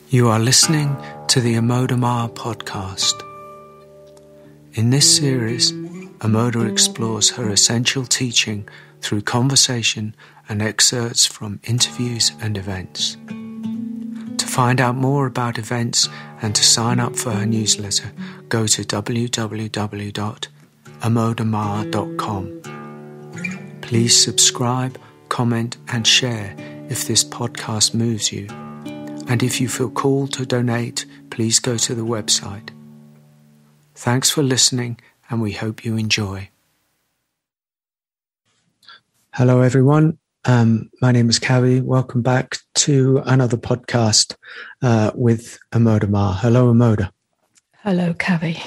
You are listening to the Amoda Maa podcast. In this series, Amoda explores her essential teaching through conversation and excerpts from interviews and events. To find out more about events and to sign up for her newsletter, go to www.amodamaa.com. Please subscribe, comment and share if this podcast moves you. And if you feel called to donate, please go to the website. Thanks for listening, and we hope you enjoy. Hello, everyone. My name is Kavi. Welcome back to another podcast with Amoda Maa. Hello, Amoda. Hello, Kavi.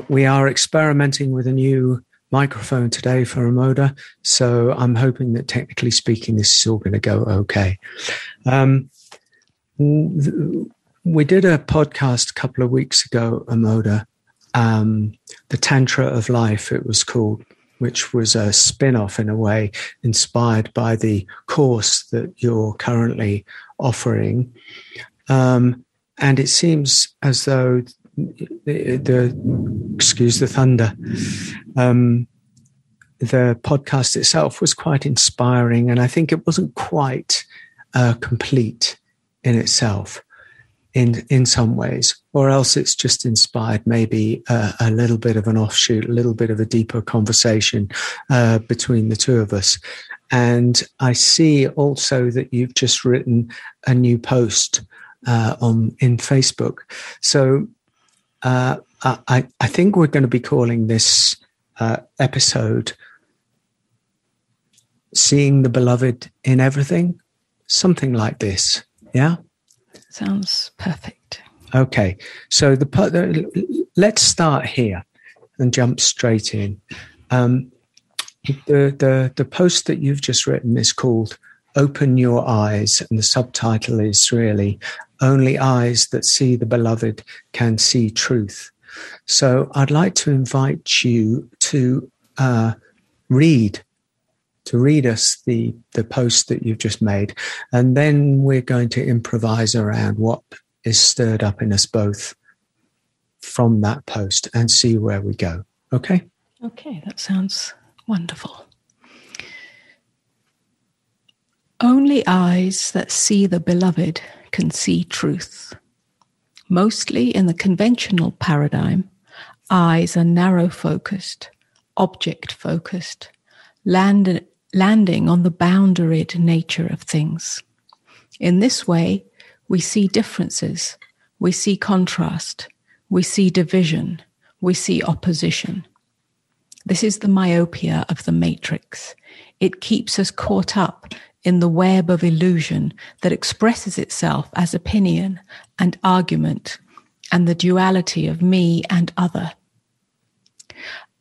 We are experimenting with a new microphone today for Amoda, so I'm hoping that technically speaking, this is all going to go okay. We did a podcast a couple of weeks ago, Amoda, The Tantra of Life, it was called, which was a spin-off in a way, inspired by the course that you're currently offering. And it seems as though excuse the thunder, the podcast itself was quite inspiring, and I think it wasn't quite complete in itself in some ways, or else it's just inspired maybe a little bit of an offshoot, a little bit of a deeper conversation between the two of us. And I see also that you've just written a new post in Facebook. So I think we're going to be calling this episode Seeing the Beloved in Everything, something like this. Yeah? Sounds perfect. Okay. So let's start here and jump straight in. The post that you've just written is called Open Your Eyes, and the subtitle is really Only Eyes That See the Beloved Can See Truth. So I'd like to invite you to read us the post that you've just made, and then we're going to improvise around what is stirred up in us both from that post and see where we go. Okay? Okay, that sounds wonderful. Only eyes that see the beloved can see truth. Mostly in the conventional paradigm, eyes are narrow-focused, object-focused, landing on the boundaried nature of things. In this way, we see differences, we see contrast, we see division, we see opposition. This is the myopia of the matrix. It keeps us caught up in the web of illusion that expresses itself as opinion and argument and the duality of me and other.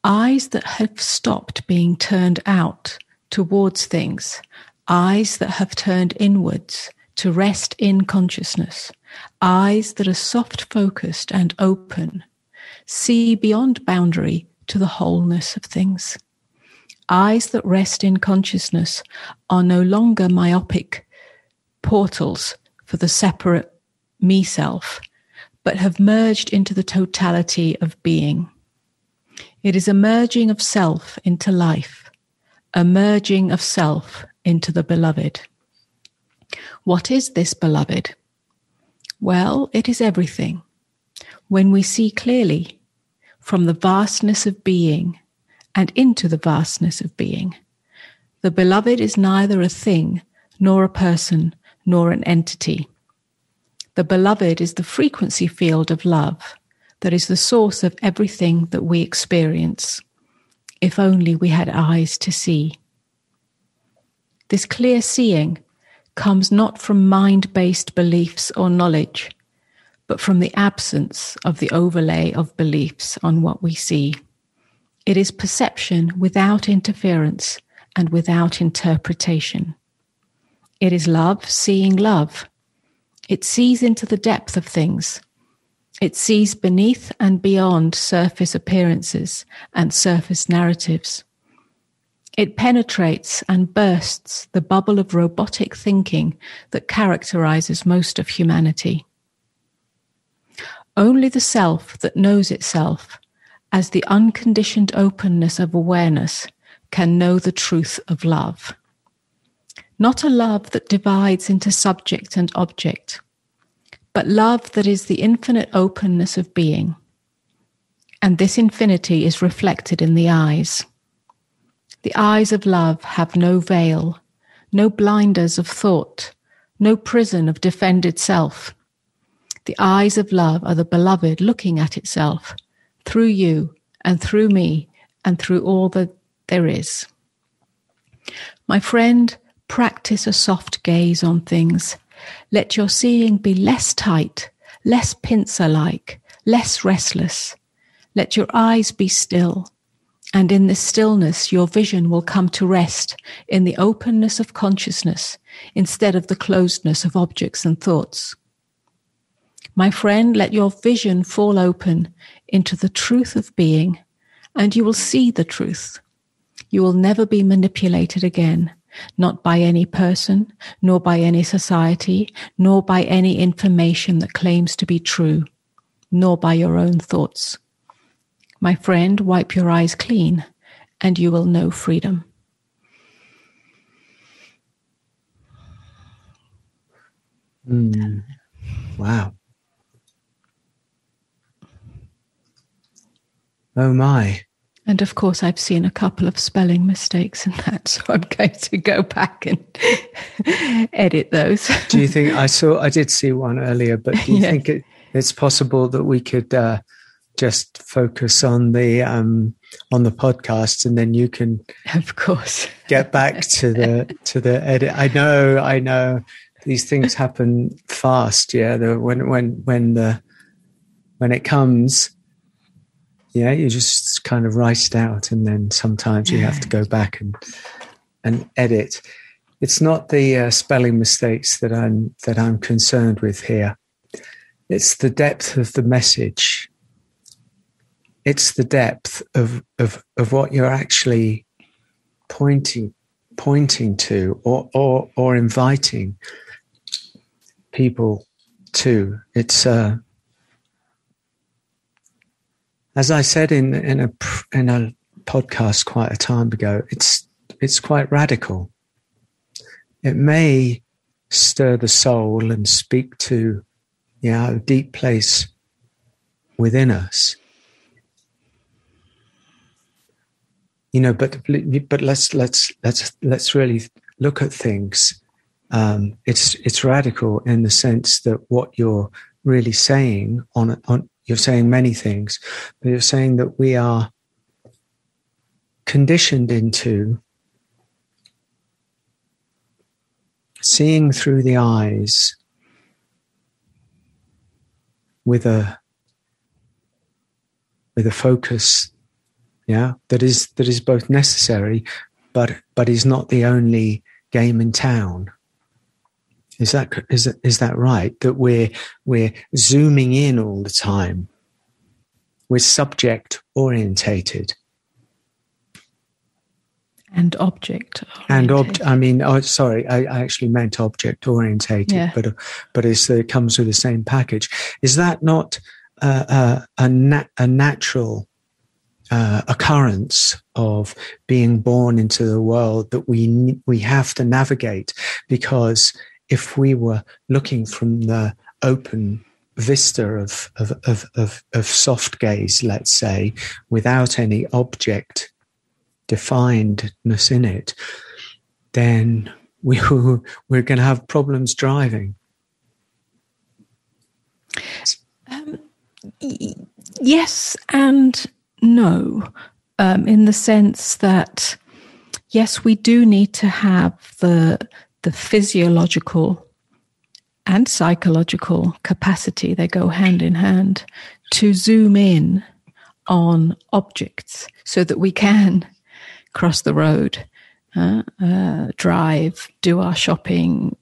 Eyes that have stopped being turned out towards things, eyes that have turned inwards to rest in consciousness, eyes that are soft-focused and open, see beyond boundary to the wholeness of things. Eyes that rest in consciousness are no longer myopic portals for the separate me-self, but have merged into the totality of being. It is a merging of self into life, a merging of self into the beloved. What is this beloved? Well, it is everything. When we see clearly from the vastness of being and into the vastness of being, the beloved is neither a thing, nor a person, nor an entity. The beloved is the frequency field of love that is the source of everything that we experience. If only we had eyes to see. This clear seeing comes not from mind-based beliefs or knowledge, but from the absence of the overlay of beliefs on what we see. It is perception without interference and without interpretation. It is love seeing love. It sees into the depth of things. It sees beneath and beyond surface appearances and surface narratives. It penetrates and bursts the bubble of robotic thinking that characterizes most of humanity. Only the self that knows itself as the unconditioned openness of awareness can know the truth of love. Not a love that divides into subject and object, but love that is the infinite openness of being. And this infinity is reflected in the eyes. The eyes of love have no veil, no blinders of thought, no prison of defended self. The eyes of love are the beloved looking at itself, through you and through me and through all that there is. My friend, practice a soft gaze on things. Let your seeing be less tight, less pincer-like, less restless. Let your eyes be still. And in this stillness, your vision will come to rest in the openness of consciousness instead of the closedness of objects and thoughts. My friend, let your vision fall open into the truth of being, and you will see the truth. You will never be manipulated again, not by any person, nor by any society, nor by any information that claims to be true, nor by your own thoughts. My friend, wipe your eyes clean, and you will know freedom. Wow. Oh my. And of course, I've seen a couple of spelling mistakes in that, so I'm going to go back and edit those. Do you think, I did see one earlier, but do you think it's possible that we could just focus on the podcast, and then you can, of course, get back to the edit? I know these things happen fast. Yeah, when it comes, you just kind of write it out, and then sometimes you have to go back and edit. It's not the spelling mistakes that I'm concerned with here. It's the depth of the message. It's the depth of what you're actually pointing to or inviting people to. It's as I said in a podcast quite a time ago, it's quite radical. It may stir the soul and speak to a deep place within us. But let's really look at things. It's radical in the sense that what you're really saying you're saying many things, but you're saying that we are conditioned into seeing through the eyes with a focus. That is both necessary, but is not the only game in town. Is that right? That we're zooming in all the time. We're subject orientated. And object orientated. I actually meant object orientated, but it comes with the same package. Is that not a natural occurrence of being born into the world that we have to navigate? Because if we were looking from the open vista of soft gaze, let's say, without any object definedness in it, then we're going to have problems driving. Yes and no, in the sense that, yes, we do need to have the physiological and psychological capacity, they go hand in hand, to zoom in on objects so that we can cross the road, drive, do our shopping,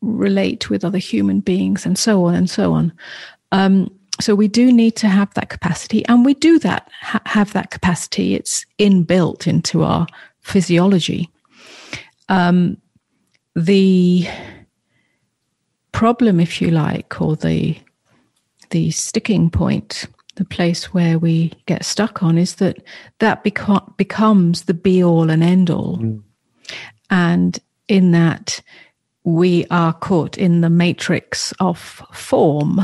relate with other human beings, and so on and so on. So we do need to have that capacity, and we do have that capacity. It's inbuilt into our physiology. The problem, if you like, or the sticking point, the place where we get stuck on, is that becomes the be all and end all. And in that, we are caught in the matrix of form.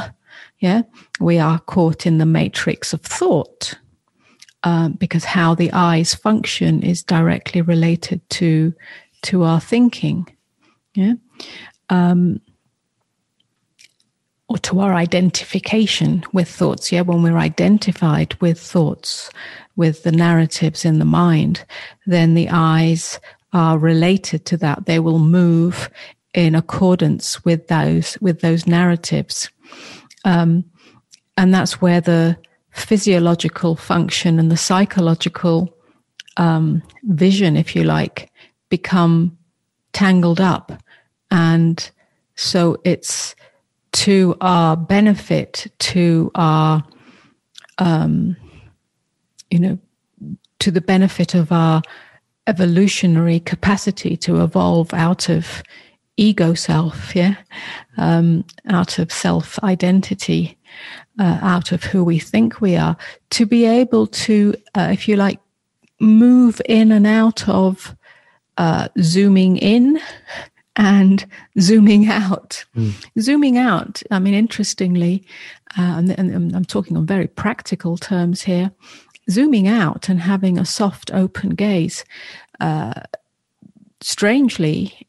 Yeah, we are caught in the matrix of thought, because how the eyes function is directly related to our thinking. Yeah. Or to our identification with thoughts. Yeah, when we're identified with thoughts, with the narratives in the mind, then the eyes are related to that. They will move in accordance with those narratives. And that's where the physiological function and the psychological vision, if you like, become tangled up. And so it's to our benefit, to our, to the benefit of our evolutionary capacity to evolve out of ego self, out of self-identity, out of who we think we are, to be able to, if you like, move in and out of zooming in and zooming out. Zooming out, I mean, interestingly, and I'm talking on very practical terms here, zooming out and having a soft, open gaze, strangely,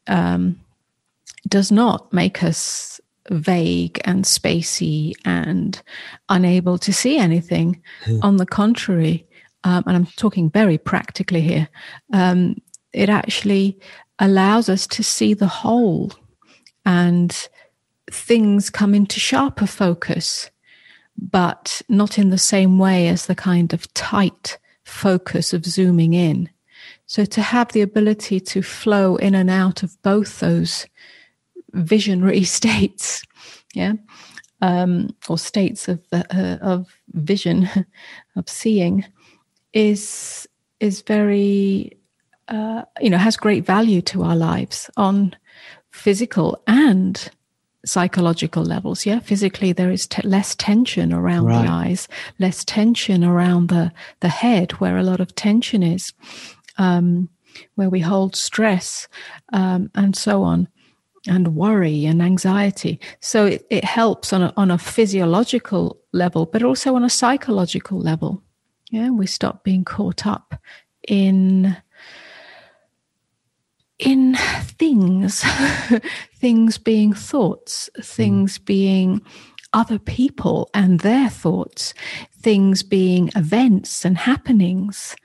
does not make us vague and spacey and unable to see anything. On the contrary, and I'm talking very practically here, it actually allows us to see the whole, and things come into sharper focus, but not in the same way as the kind of tight focus of zooming in. So to have the ability to flow in and out of both those visionary states, or states of vision, of seeing, is very, has great value to our lives on physical and psychological levels. Yeah, physically there is less tension around the eyes, less tension around the head, where a lot of tension is, where we hold stress, and so on, and worry and anxiety. So it helps on a physiological level, but also on a psychological level. Yeah, we stop being caught up in things, things being thoughts, things being other people and their thoughts, things being events and happenings,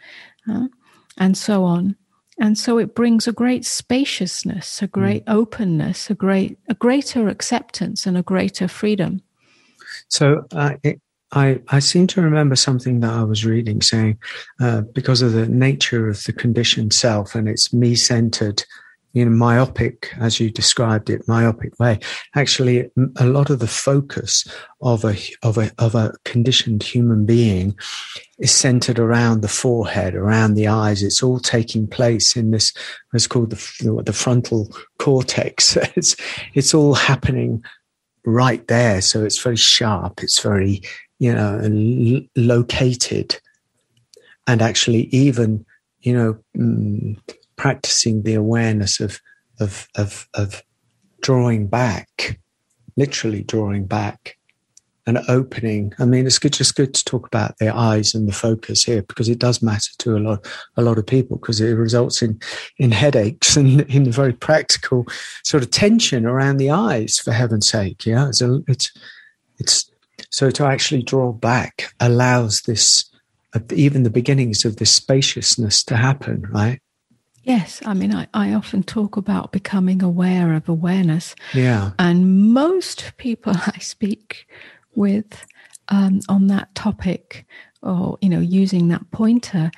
and so on. And so it brings a great spaciousness, a great openness, a greater acceptance and a greater freedom. So I seem to remember something that I was reading saying, because of the nature of the conditioned self, and it's me-centered, myopic, as you described it, myopic way. Actually, a lot of the focus of a conditioned human being is centered around the forehead, around the eyes. It's all taking place in this, what's called the frontal cortex. It's all happening right there. So it's very sharp. It's very, located. And actually even, practicing the awareness of drawing back, literally drawing back and opening. I mean, it's just good to talk about the eyes and the focus here, because it does matter to a lot of people, because it results in headaches and in very practical sort of tension around the eyes, for heaven's sake. Yeah. So it's so to actually draw back allows this, even the beginnings of this spaciousness to happen, right? Yes, I mean, I often talk about becoming aware of awareness. Yeah. And most people I speak with on that topic, or, using that pointer,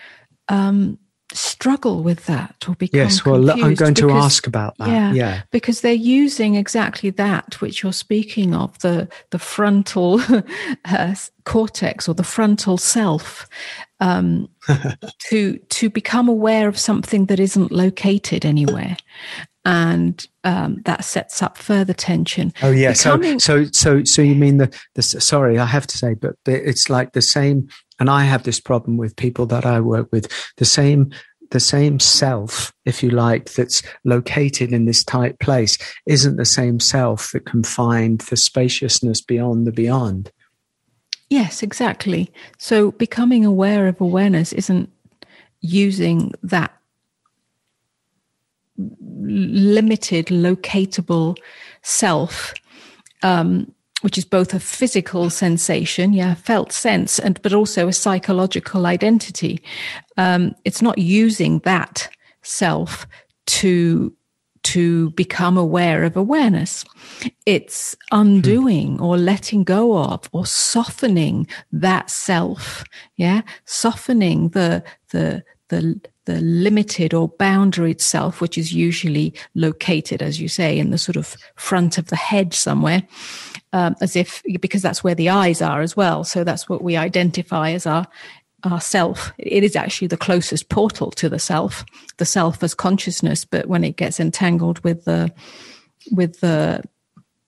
struggle with that or become confused. I'm going to ask about that. Yeah. Because they're using exactly that which you're speaking of, the frontal cortex or the frontal self, to become aware of something that isn't located anywhere. And that sets up further tension. Oh yeah. So you mean the sorry, I have to say, but it's like the same. And I have this problem with people that I work with. The same self, if you like, that's located in this tight place isn't the same self that can find the spaciousness beyond the beyond. Yes, exactly. So becoming aware of awareness isn't using that limited, locatable self, which is both a physical sensation, felt sense, but also a psychological identity. It's not using that self to become aware of awareness. It's undoing or letting go of or softening that self, softening the limited or boundaried self, which is usually located, as you say, in the sort of front of the head somewhere, because that's where the eyes are as well. So that's what we identify as our self. It is actually the closest portal to the self as consciousness. But when it gets entangled with the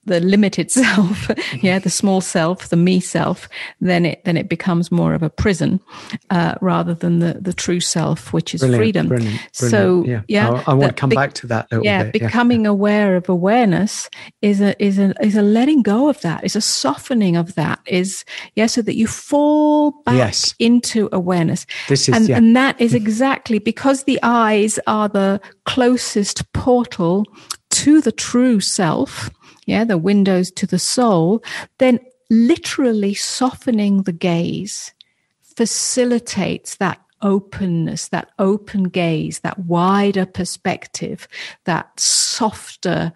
limited self, the small self, the me self, then it becomes more of a prison rather than the true self, which is freedom. Brilliant. So I want to come back to that a little bit. Becoming aware of awareness is a letting go of that, is a softening of that, so that you fall back into awareness. And that is exactly because the eyes are the closest portal to the true self. The windows to the soul, then literally softening the gaze facilitates that openness, that open gaze, that wider perspective, that softer,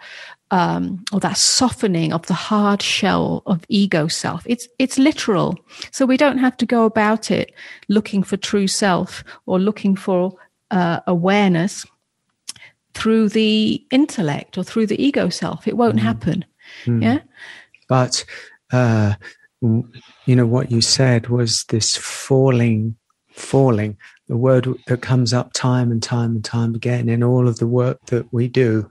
or that softening of the hard shell of ego self. It's literal. So we don't have to go about it looking for true self or looking for awareness through the intellect or through the ego self. It won't happen. But what you said was this falling, the word that comes up time and time and time again in all of the work that we do,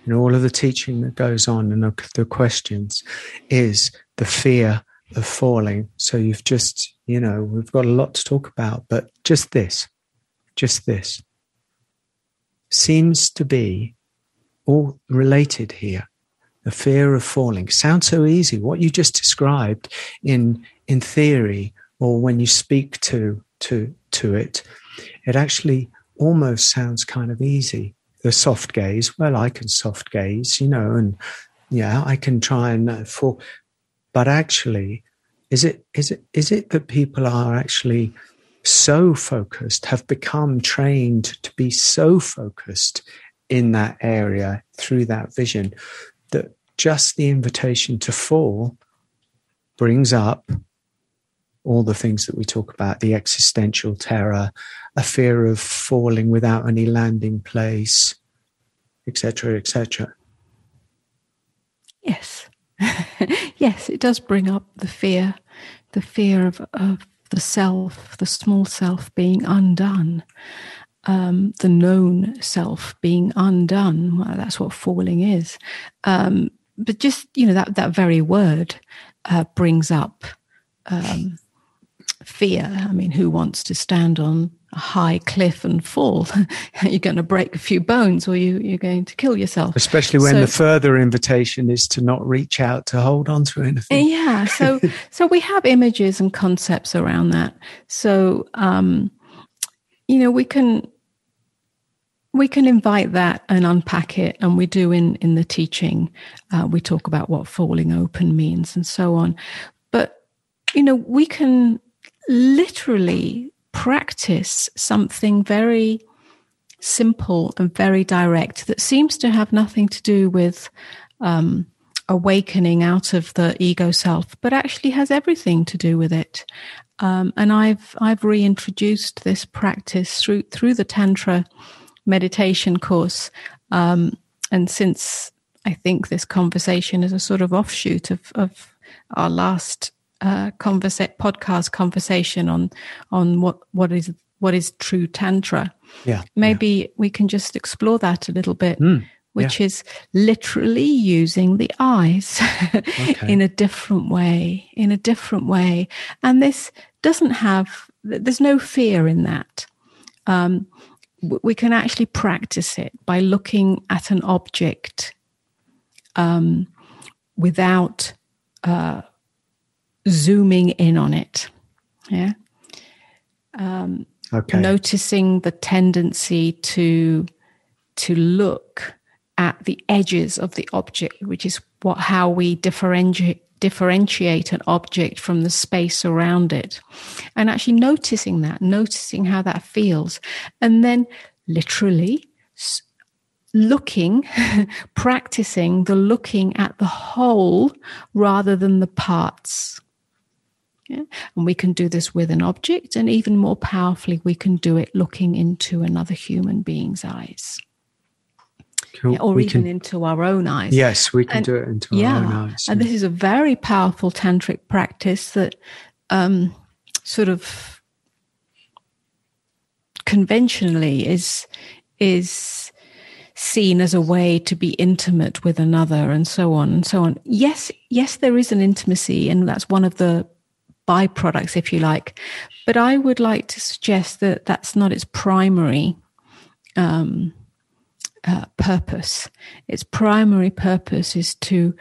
in all of the teaching that goes on, and the questions, is the fear of falling. So you've just, we've got a lot to talk about, but just this seems to be all related here. The fear of falling sounds so easy. What you just described in theory, or when you speak to it, it actually almost sounds kind of easy. The soft gaze. Well, I can soft gaze, and I can try and fall. But actually, is it that people are actually so focused, have become trained to be so focused in that area through that vision, that just the invitation to fall brings up all the things that we talk about, the existential terror, a fear of falling without any landing place, etc., etc. Yes. Yes, it does bring up the fear of the self, the small self being undone. The known self being undone. Well, that's what falling is. But just, that very word brings up fear. I mean, who wants to stand on a high cliff and fall? You're going to break a few bones, or you're going to kill yourself. Especially when the further invitation is to not reach out to hold on to anything. Yeah. So we have images and concepts around that. So, we can invite that and unpack it, and we do in the teaching. We talk about what falling open means and so on. But, we can literally practice something very simple and very direct that seems to have nothing to do with awakening out of the ego self, but actually has everything to do with it. And I've reintroduced this practice through the Tantra meditation course. And since I think this conversation is a sort of offshoot of our last podcast conversation on what is true tantra. Maybe we can just explore that a little bit, which is literally using the eyes in a different way, And this doesn't there's no fear in that. We can actually practice it by looking at an object without zooming in on it. Yeah. Noticing the tendency to look at the edges of the object, which is how we differentiate an object from the space around it, and actually noticing how that feels, and then literally practicing the looking at the whole rather than the parts. Yeah? And we can do this with an object, and even more powerfully, we can do it looking into another human being's eyes. Cool. Yeah, or even into our own eyes. Yes, we can do it into our own eyes. And this is a very powerful tantric practice that sort of conventionally is seen as a way to be intimate with another, and so on and so on. Yes, there is an intimacy, and that's one of the byproducts, if you like. But I would like to suggest that that's not its primary purpose. Its primary purpose is to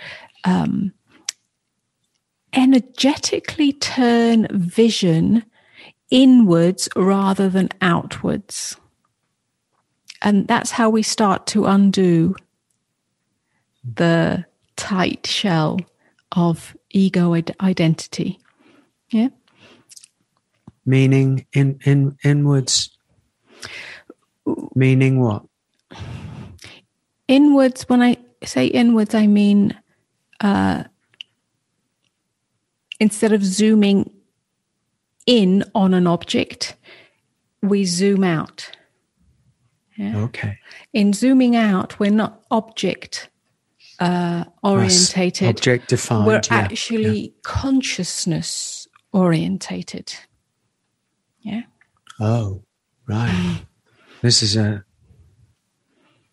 energetically turn vision inwards rather than outwards. And that's how we start to undo the tight shell of ego identity. Yeah. Meaning inwards. Meaning what? Inwards. When I say inwards, I mean instead of zooming in on an object, we zoom out. Yeah? Okay. In zooming out, we're not object orientated. Object defined. We're actually consciousness orientated. Yeah. Oh, right. This is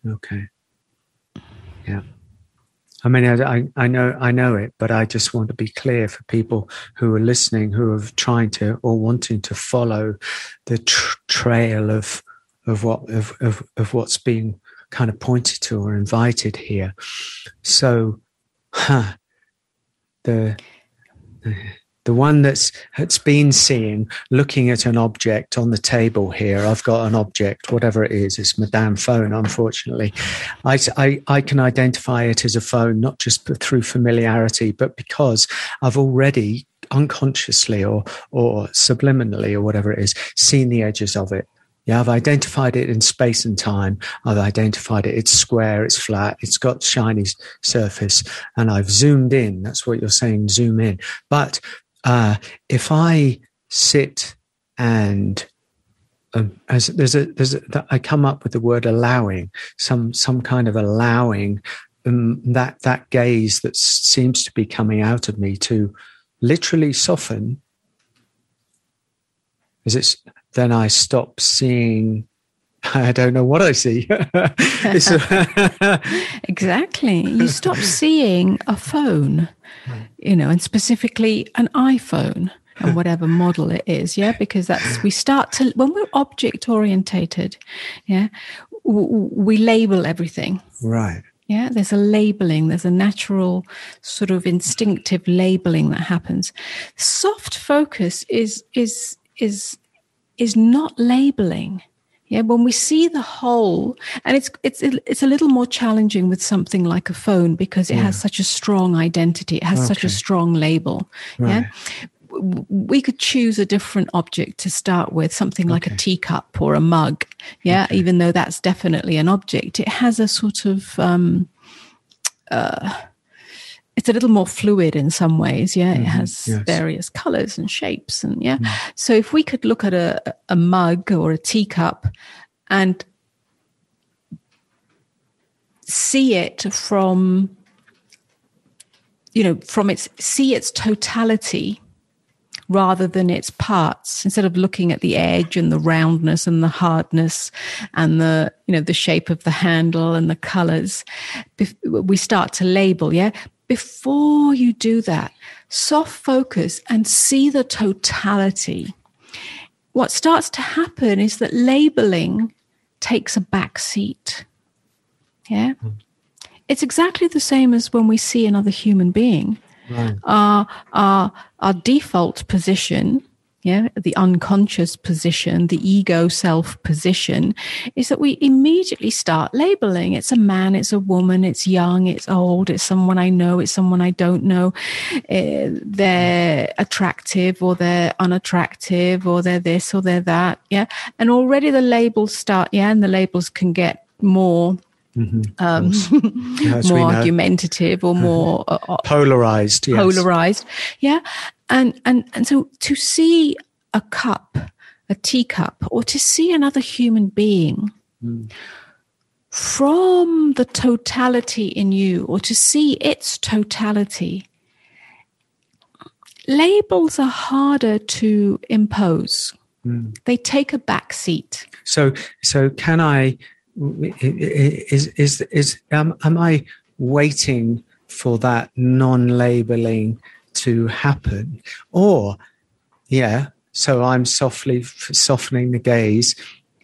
okay. Yeah. I mean, I know it, but I just want to be clear for people who are listening, who are trying to or wanting to follow the trail of what's being kind of pointed to or invited here. So, the one that's been seen looking at an object on the table here. I've got an object, whatever it is. It's my damn phone, unfortunately. I can identify it as a phone, not just through familiarity, but because I've already unconsciously or subliminally or whatever it is, seen the edges of it. Yeah, I've identified it in space and time. I've identified it. It's square, it's flat, it's got shiny surface, and I've zoomed in. That's what you're saying, zoom in. But if I sit and I come up with the word allowing, some kind of allowing that gaze that seems to be coming out of me to literally soften. Then I stop seeing. I don't know what I see. Exactly. You stop seeing a phone, and specifically an iPhone and whatever model it is. Yeah. Because we start to, when we're object orientated, yeah, we label everything. Right. Yeah. There's a labeling. There's a natural sort of instinctive labeling that happens. Soft focus is not labeling. Yeah, when we see the whole, and it's a little more challenging with something like a phone because it has such a strong identity. It has such a strong label. Right. Yeah, we could choose a different object to start with, something like a teacup or a mug. Yeah, even though that's definitely an object, it has a sort of it's a little more fluid in some ways. Yeah, it has various colors and shapes, and So if we could look at a mug or a teacup and see it from its totality, rather than its parts. Instead of looking at the edge and the roundness and the hardness and the, the shape of the handle and the colors, we start to label, yeah? Before you do that, soft focus and see the totality. What starts to happen is that labeling takes a back seat. Yeah? It's exactly the same as when we see another human being. Right. Our default position, yeah, the unconscious position, the ego self position, is that we immediately start labeling. It's a man, it's a woman, it's young, it's old, it's someone I know, it's someone I don't know. They're attractive or they're unattractive or they're this or they're that, yeah. And already the labels start, yeah, and the labels can get more more argumentative or more polarized. Yes. Polarized, yeah, and so to see a cup, a teacup, or to see another human being from the totality in you, or to see its totality, labels are harder to impose. They take a back seat. So can I? Am I waiting for that non-labeling to happen, or so I'm softly softening the gaze?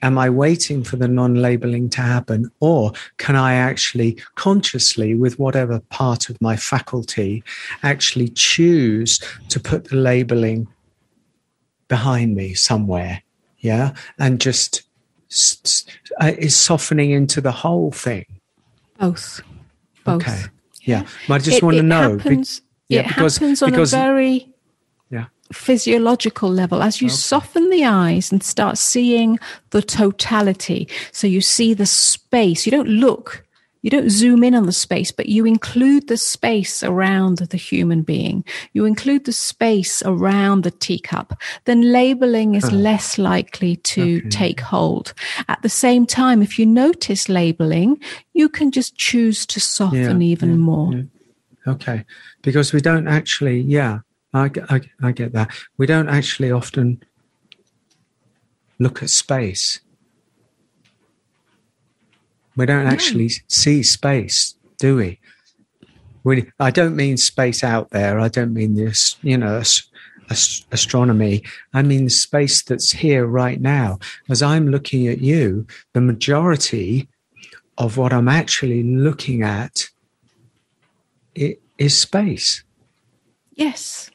Am I waiting for the non-labeling to happen, or can I actually consciously, with whatever part of my faculty, actually choose to put the labeling behind me somewhere, yeah, and just is softening into the whole thing? Both. Okay. Yeah. But I just want to know. Happens, it happens on a very physiological level as you soften the eyes and start seeing the totality. So you see the space. You don't zoom in on the space, but you include the space around the human being. You include the space around the teacup. Then labeling is less likely to take hold. At the same time, if you notice labeling, you can just choose to soften even more. Yeah. Okay. Because we don't actually, I get that. We don't actually often look at space. We don't actually see space, do we? I don't mean space out there. I don't mean this, astronomy. I mean the space that's here right now. As I'm looking at you, the majority of what I'm actually looking at is space. Yes.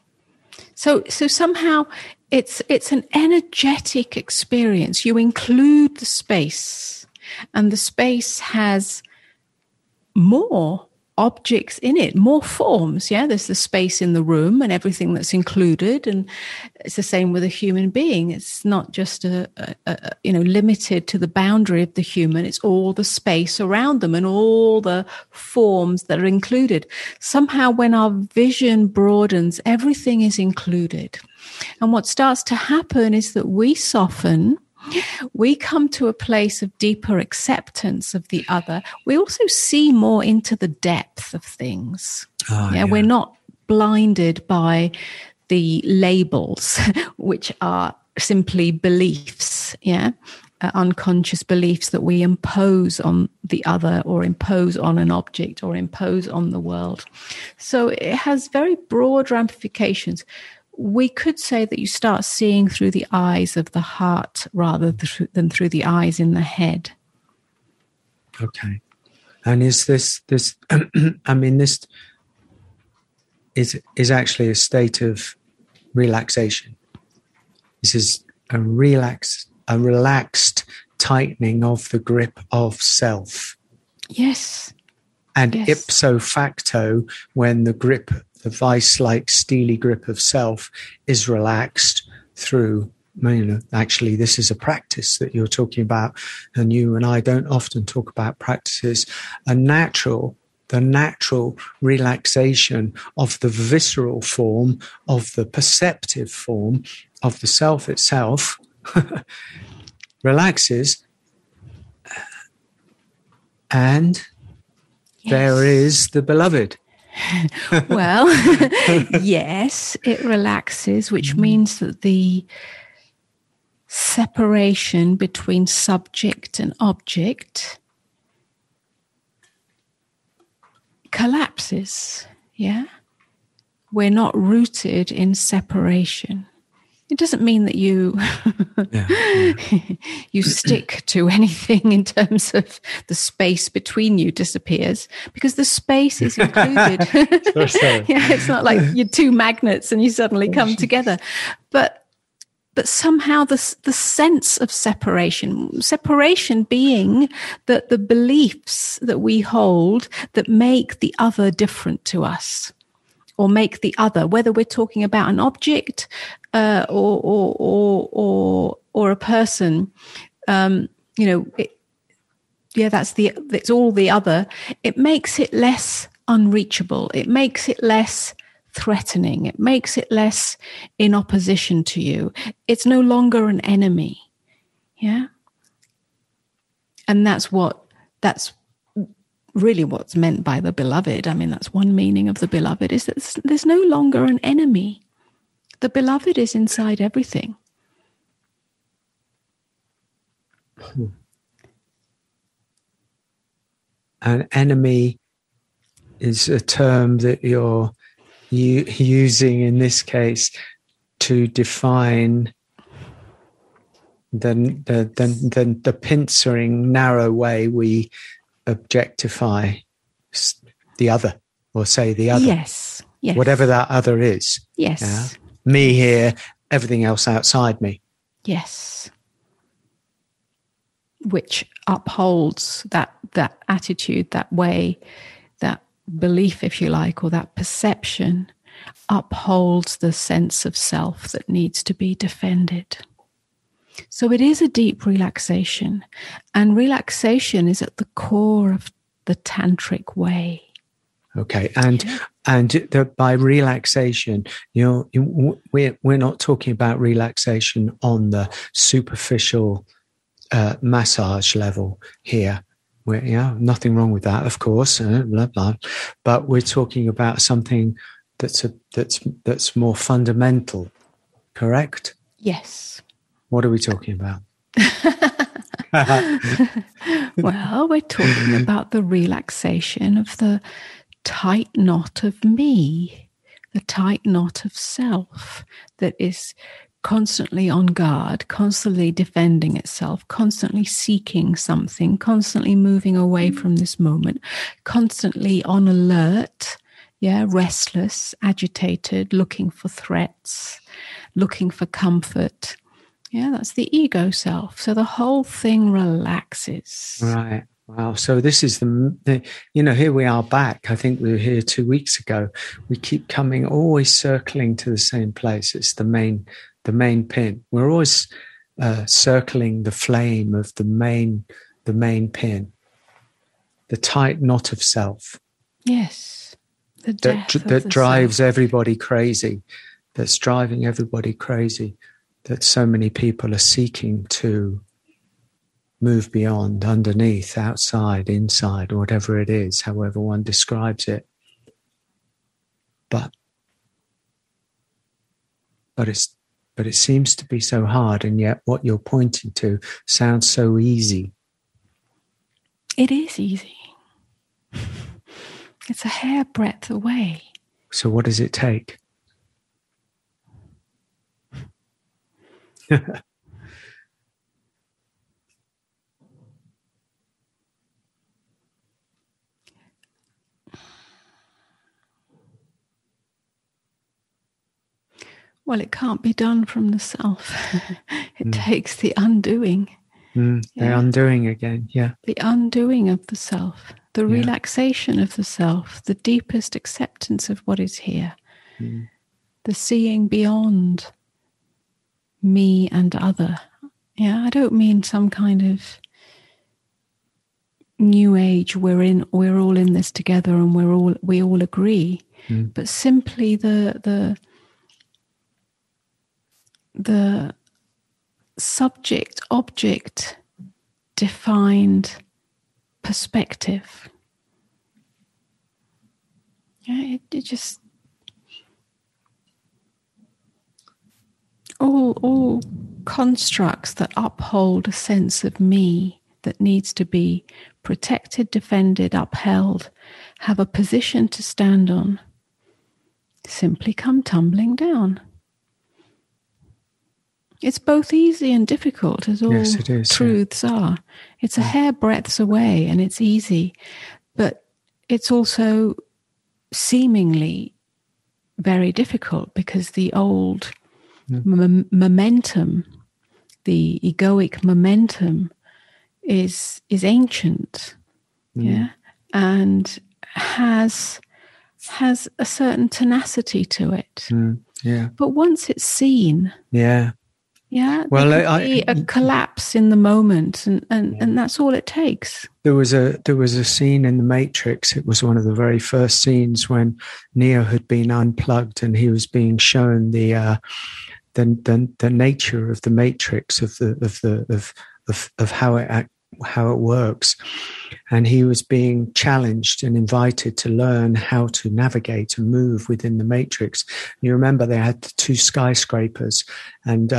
So somehow it's an energetic experience. You include the space, and the space has more objects in it, more forms. Yeah, there's the space in the room and everything that's included, and it's the same with a human being. It's not just limited to the boundary of the human. It's all the space around them and all the forms that are included. Somehow, when our vision broadens, everything is included, and what starts to happen is that we soften. We come to a place of deeper acceptance of the other. We also see more into the depth of things. We're not blinded by the labels, which are simply beliefs, unconscious beliefs that we impose on the other or impose on an object or impose on the world. So it has very broad ramifications. We could say that you start seeing through the eyes of the heart rather than through the eyes in the head. Okay. And is this I mean, this is actually a state of relaxation. This is a relaxed tightening of the grip of self. Yes. And ipso facto, when the vice-like steely grip of self is relaxed through, actually this is a practice that you're talking about, and you and I don't often talk about practices, the natural relaxation of the visceral form, of the perceptive form, of the self itself relaxes, and there is the beloved. Well, yes, it relaxes, which means that the separation between subject and object collapses. Yeah. We're not rooted in separation. It doesn't mean that you you stick to anything in terms of the space between you disappears, because the space is included. Yeah, it's not like you're two magnets and you suddenly come together. But somehow the sense of separation being that the beliefs that we hold that make the other different to us, or make the other, whether we're talking about an object or a person, it's all the other. It makes it less unreachable. It makes it less threatening. It makes it less in opposition to you. It's no longer an enemy. Yeah. And that's really what's meant by the beloved. I mean, that's one meaning of the beloved, is that there's no longer an enemy. The beloved is inside everything. An enemy is a term that you're using in this case to define the pincering, narrow way we objectify the other, or say the other. Yes. Whatever that other is. Yes. Yeah? Me here, everything else outside me. Yes. Which upholds that attitude, that way, that belief, if you like, or that perception, upholds the sense of self that needs to be defended. So it is a deep relaxation, and relaxation is at the core of the tantric way. Okay, and by relaxation, we're not talking about relaxation on the superficial massage level here. Nothing wrong with that, of course, blah, blah. But we're talking about something that's more fundamental, correct? Yes. What are we talking about? Well, we're talking about the relaxation of the tight knot of me, the tight knot of self that is constantly on guard, constantly defending itself, constantly seeking something, constantly moving away from this moment, constantly on alert, restless, agitated, looking for threats, looking for comfort. Yeah, that's the ego self. So the whole thing relaxes. Right. Wow. So this is here we are back. I think we were here 2 weeks ago. We keep coming, always circling to the same place. It's the main pin. We're always circling the flame of the main pin, the tight knot of self. Yes. The death that drives self. everybody crazy. That's driving everybody crazy. That so many people are seeking to move beyond, underneath, outside, inside, whatever it is, however one describes it. But it seems to be so hard, and yet what you're pointing to sounds so easy. It is easy. It's a hairbreadth away. So what does it take? Well, it can't be done from the self. It takes the undoing. The undoing again, yeah. The undoing of the self, the relaxation of the self, the deepest acceptance of what is here, the seeing beyond me and other. Yeah, I don't mean some kind of new age we're all in this together and we all agree, but simply the subject object defined perspective. Yeah, it just all constructs that uphold a sense of me that needs to be protected, defended, upheld, have a position to stand on, simply come tumbling down. It's both easy and difficult, as all Yes, it is, truths are. It's a hairbreadth away and it's easy, but it's also seemingly very difficult because the old momentum, the egoic momentum, is ancient, and has a certain tenacity to it. But once it's seen, well, there can be a collapse in the moment, and that's all it takes. There was a scene in The Matrix. It was one of the very first scenes when Neo had been unplugged and he was being shown the nature of the Matrix, of how it works, and he was being challenged and invited to learn how to navigate and move within the Matrix. You remember they had the two skyscrapers, and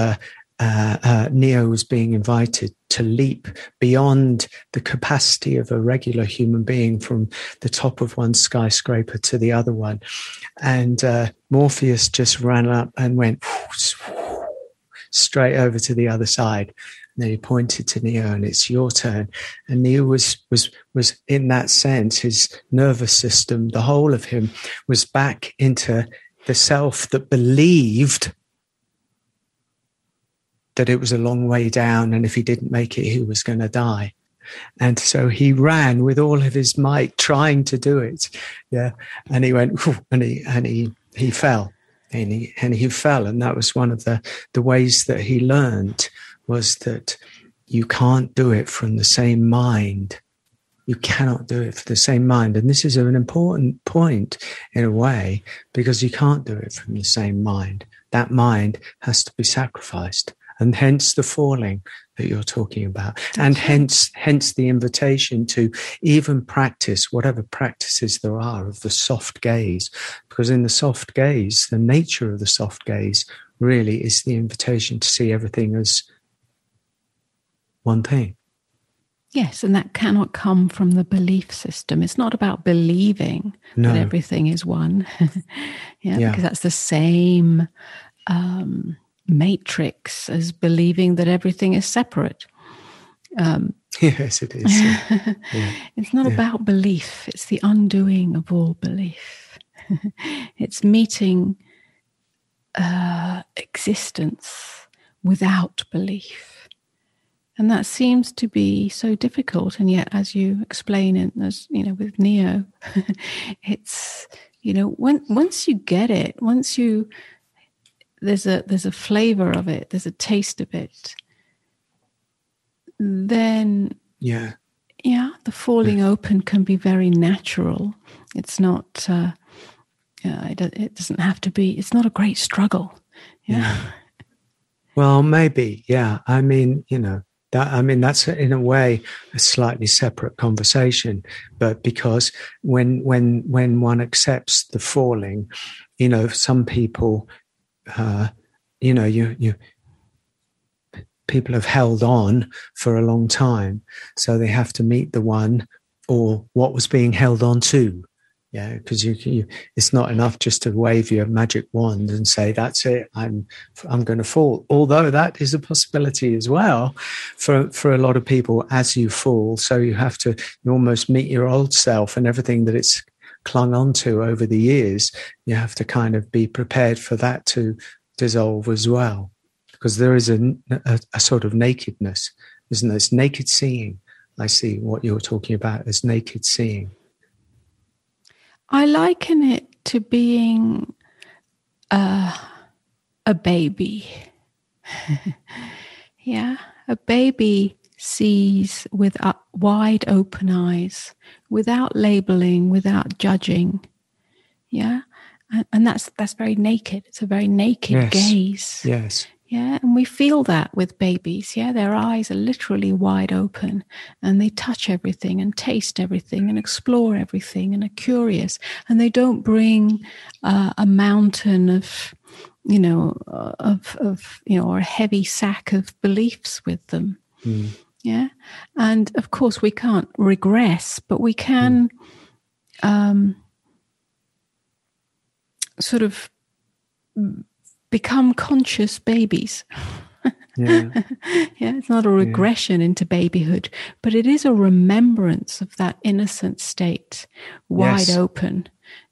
Neo was being invited to leap beyond the capacity of a regular human being from the top of one skyscraper to the other one. And Morpheus just ran up and went straight over to the other side. And then he pointed to Neo, and it's your turn. And Neo was in that sense, his nervous system, the whole of him was back into the self that believed that it was a long way down, and if he didn't make it, he was going to die. And so he ran with all of his might, trying to do it. Yeah, and he went, and he fell, and he fell, and that was one of the ways that he learned, was that you can't do it from the same mind. You cannot do it for the same mind, and this is an important point in a way, because you can't do it from the same mind. That mind has to be sacrificed. And hence the falling that you're talking about. And hence the invitation to even practice whatever practices there are of the soft gaze. Because in the soft gaze, the nature of the soft gaze really is the invitation to see everything as one thing. Yes, and that cannot come from the belief system. It's not about believing that everything is one. Because that's the same matrix as believing that everything is separate. Yes, it is. It's not about belief. It's the undoing of all belief. It's meeting existence without belief. And that seems to be so difficult. And yet, as you explain it, as with Neo, it's, once you get it, there's a flavor of it, there's a taste of it, then the falling open can be very natural. It's not it doesn't have to be, it's not a great struggle. Well, maybe, I mean, that's in a way a slightly separate conversation, but because when one accepts the falling, some people people have held on for a long time, so they have to meet the one or what was being held on to. Because it's not enough just to wave your magic wand and say, that's it, I'm going to fall. Although that is a possibility as well for a lot of people as you fall. So you have to almost meet your old self and everything that it's clung onto over the years. You have to kind of be prepared for that to dissolve as well, because there is a sort of nakedness, isn't there? It's naked seeing. I see what you're talking about as naked seeing. I liken it to being a baby. A baby sees with wide open eyes, without labeling, without judging. And that's very naked. It's a very naked gaze. Yes. Yeah, and we feel that with babies. Yeah, their eyes are literally wide open and they touch everything and taste everything and explore everything and are curious. And they don't bring a mountain of, or a heavy sack of beliefs with them. Mm. Yeah, and of course we can't regress, but we can sort of become conscious babies. Yeah. Yeah, it's not a regression into babyhood, but it is a remembrance of that innocent state, wide open.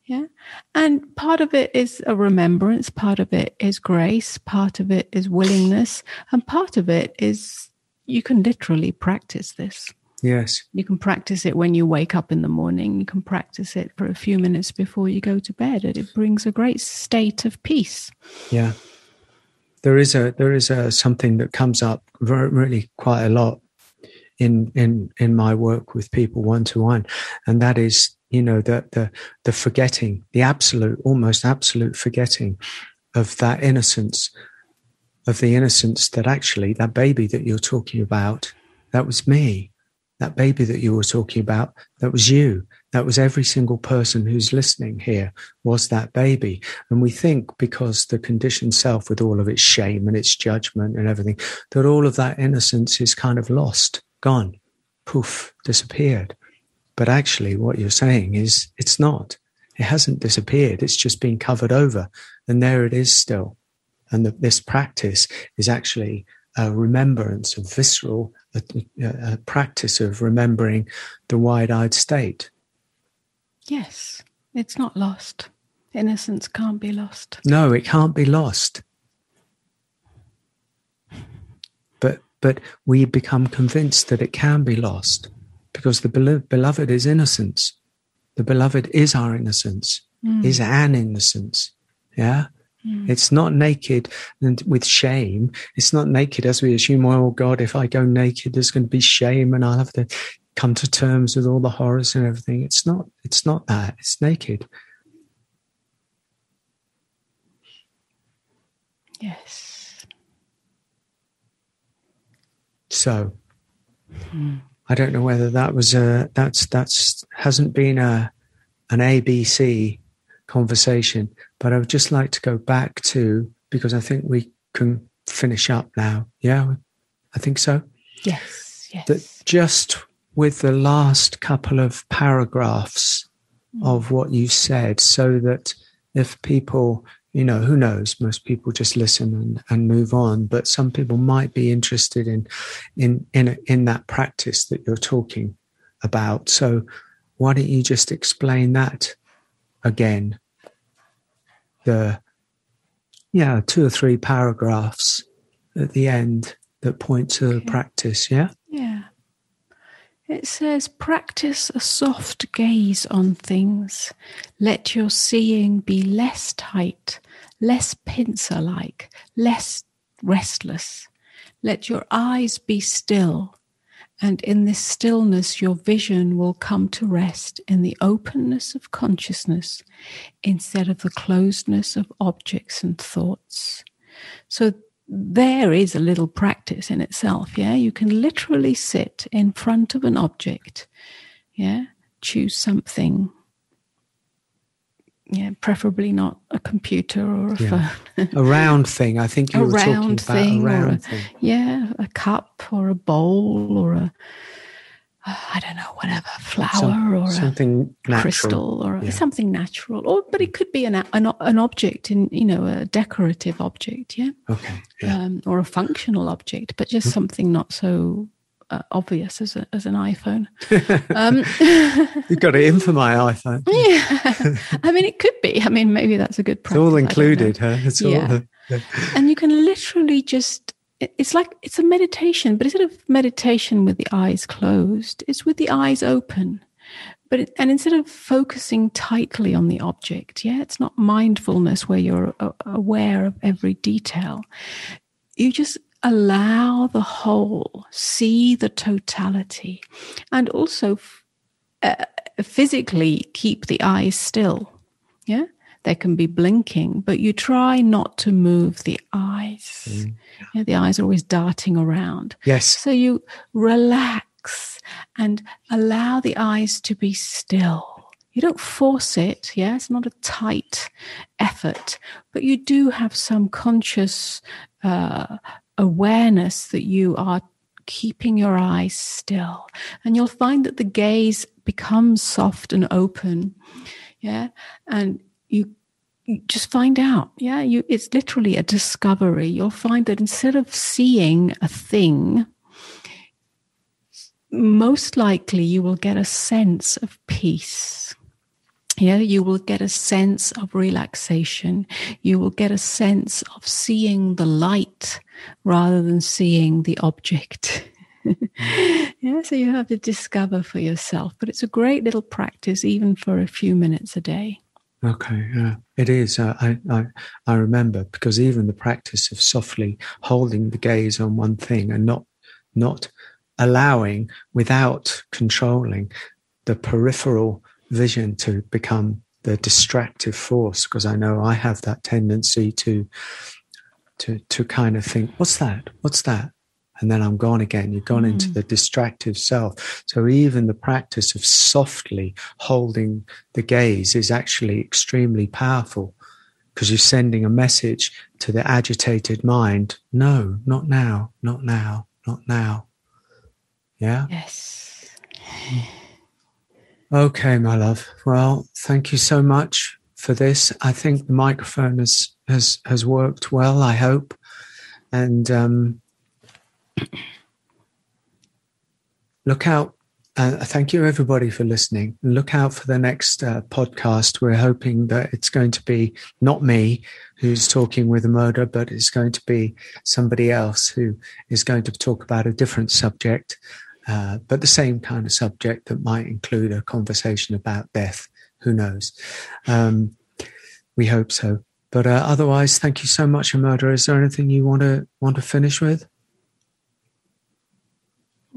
Yeah. And part of it is a remembrance, part of it is grace, part of it is willingness, and part of it is you can literally practice this. Yes. You can practice it when you wake up in the morning. You can practice it for a few minutes before you go to bed. And it brings a great state of peace. Yeah. There is a something that comes up really quite a lot in my work with people one-to-one. And that is, the forgetting, the almost absolute forgetting of that innocence, of the innocence that actually that baby that you're talking about, that was me. That baby that you were talking about, that was you. That was every single person who's listening here was that baby. And we think because the conditioned self with all of its shame and its judgment and everything, that all of that innocence is kind of lost, gone, poof, disappeared. But actually what you're saying is it's not. It hasn't disappeared. It's just been covered over. And there it is still. And this practice is actually a remembrance of visceral, a practice of remembering the wide-eyed state. Yes, it's not lost. Innocence can't be lost. No, it can't be lost. But we become convinced that it can be lost because the beloved is innocence. The beloved is our innocence, is an innocence. Yeah? It's not naked and with shame. It's not naked as we assume, oh God, if I go naked, there's going to be shame and I'll have to come to terms with all the horrors and everything. It's not that. It's naked. Yes. So I don't know whether that was that's hasn't been an ABC conversation, but I would just like to go back to, because I think we can finish up now. Yeah, I think so. Yes. That just with the last couple of paragraphs of what you said, so that if people, who knows, most people just listen and move on, but some people might be interested in that practice that you're talking about. So why don't you just explain that again? The 2 or 3 paragraphs at the end that point to the practice. Yeah. It says, practice a soft gaze on things. Let your seeing be less tight, less pincer-like, less restless. Let your eyes be still. And in this stillness, your vision will come to rest in the openness of consciousness instead of the closedness of objects and thoughts. So there is a little practice in itself. Yeah, you can literally sit in front of an object. Yeah, choose something. Yeah, preferably not a computer or a phone. A round thing. I think you were talking about a round thing. Yeah, a cup or a bowl or I don't know, whatever, flower or something a crystal or something natural. But it could be an object, a decorative object, yeah? Okay. Yeah. Or a functional object, but just something not so obvious as an iPhone. You've got it in for my iPhone. Yeah. I mean, it could be. I mean, maybe that's a good practice. It's all included, huh? It's all And you can literally just, it's a meditation, but instead of meditation with the eyes closed, it's with the eyes open. And instead of focusing tightly on the object, it's not mindfulness where you're aware of every detail. You just allow the whole, see the totality, and also physically keep the eyes still. Yeah, They can be blinking, but you try not to move the eyes. The eyes are always darting around. Yes. So you relax and allow the eyes to be still. You don't force it. It's not a tight effort, but you do have some conscious awareness that you are keeping your eyes still. And you'll find that the gaze becomes soft and open. And you just find out. It's literally a discovery. You'll find that instead of seeing a thing, most likely you will get a sense of peace. You will get a sense of relaxation. You will get a sense of seeing the light rather than seeing the object. So you have to discover for yourself. But it's a great little practice, even for a few minutes a day. Okay, it is. I remember, because even the practice of softly holding the gaze on one thing and not allowing, without controlling, the peripheral vision to become the distractive force, because I know I have that tendency to kind of think, what's that? And then I'm gone again. You've gone into the distractive self. So even the practice of softly holding the gaze is actually extremely powerful, because you're sending a message to the agitated mind. No, not now, not now, not now. Yeah? Yes. Okay, my love. Well, thank you so much for this. I think the microphone has worked well, I hope. And look out. Thank you, everybody, for listening. Look out for the next podcast. We're hoping that it's going to be not me who's talking with Amoda, but it's going to be somebody else who is going to talk about a different subject, but the same kind of subject that might include a conversation about death. Who knows? We hope so. But otherwise, thank you so much, Amoda. Is there anything you want to finish with?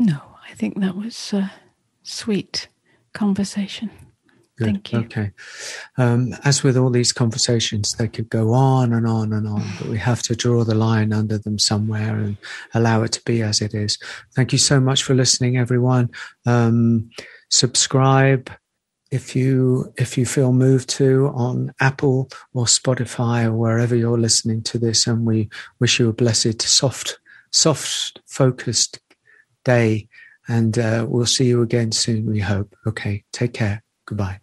No, I think that was a sweet conversation. Good. Thank you. Okay. As with all these conversations, they could go on and on and on, but we have to draw the line under them somewhere and allow it to be as it is. Thank you so much for listening, everyone. Subscribe if you feel moved to, on Apple or Spotify or wherever you're listening to this. And we wish you a blessed, soft, focused day. And we'll see you again soon, we hope. Okay. Take care. Goodbye.